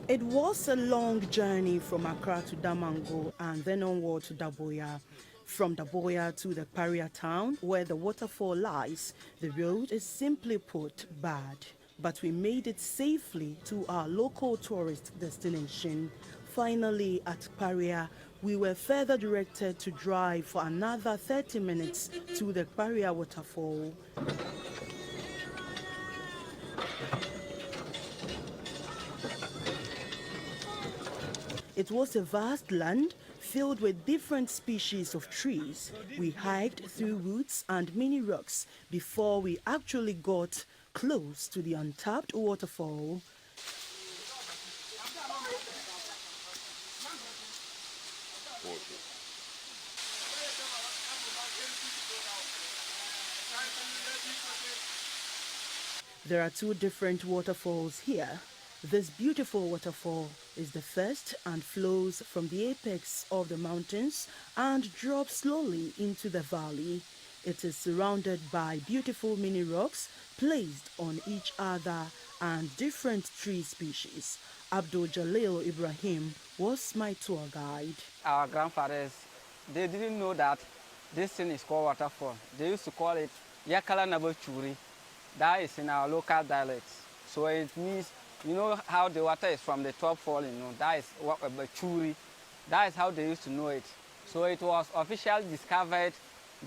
It was a long journey from Accra to Damango and then onward to Daboya. From Daboya to the Kparia town where the waterfall lies, the road is simply put bad. But we made it safely to our local tourist destination. Finally, at Kparia, we were further directed to drive for another 30 minutes to the Kparia Waterfall. It was a vast land filled with different species of trees. We hiked through woods and mini rocks before we actually got close to the untapped waterfall. There are two different waterfalls here. This beautiful waterfall is the first and flows from the apex of the mountains and drops slowly into the valley. It is surrounded by beautiful mini rocks placed on each other and different tree species. Abdul Jalil Ibrahim was my tour guide. Our grandfathers, they didn't know that this thing is called waterfall. They used to call it Yakala Nabochuri. That is in our local dialects. So it means, you know how the water is from the top falling, that is what a churi. That is how they used to know it. So it was officially discovered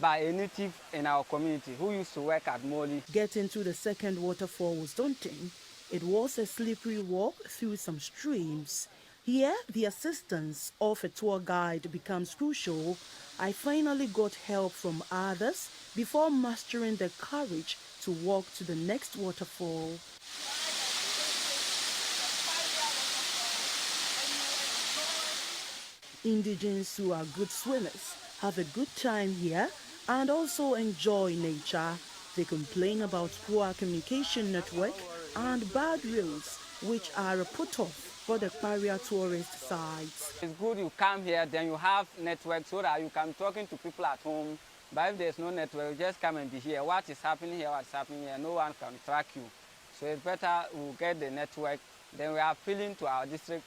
by a native in our community who used to work at Moli. Getting to the second waterfall was daunting. It was a slippery walk through some streams. Here, the assistance of a tour guide becomes crucial. I finally got help from others before mastering the courage to walk to the next waterfall. Indigenes who are good swimmers have a good time here and also enjoy nature. They complain about poor communication network and bad roads, which are a put-off for the Kparia tourist sites. It's good you come here, then you have network so that you can talking to people at home. But if there's no network, you just come and be here. What is happening here, what's happening here, no one can track you. So it's better we get the network. Then we are appealing to our district,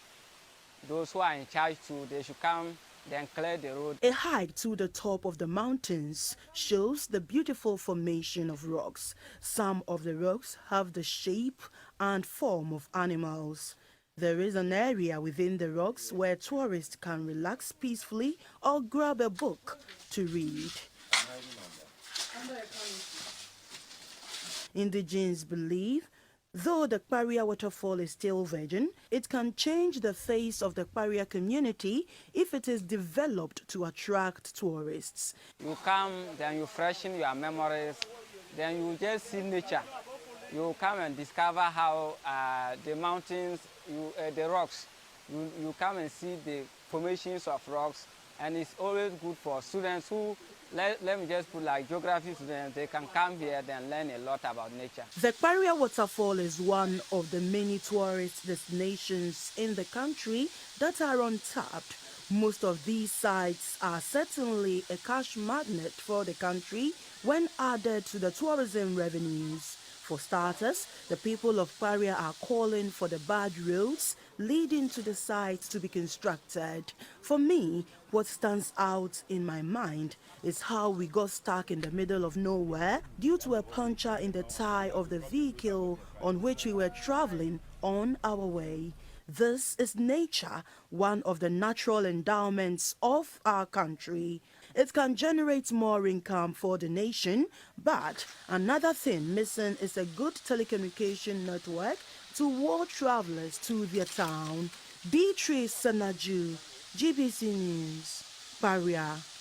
those who are in charge too, they should come, then clear the road. A hike to the top of the mountains shows the beautiful formation of rocks. Some of the rocks have the shape and form of animals. There is an area within the rocks where tourists can relax peacefully or grab a book to read. Indigenes believe though the Kparia Waterfall is still virgin, it can change the face of the Kparia community if it is developed to attract tourists. You come, then you freshen your memories, then you just see nature. You come and discover how the mountains, the rocks, you come and see the formations of rocks, and it's always good for students who, let me just put like geography students, they can come here and learn a lot about nature. The Kparia Waterfall is one of the many tourist destinations in the country that are untapped. Most of these sites are certainly a cash magnet for the country when added to the tourism revenues. For starters, the people of Kparia are calling for the bad roads leading to the sites to be constructed. For me, what stands out in my mind is how we got stuck in the middle of nowhere due to a puncture in the tire of the vehicle on which we were traveling on our way. This is nature, one of the natural endowments of our country. It can generate more income for the nation, but another thing missing is a good telecommunication network to ward travelers to their town. Beatrice Sanaju, GBC News, Kparia.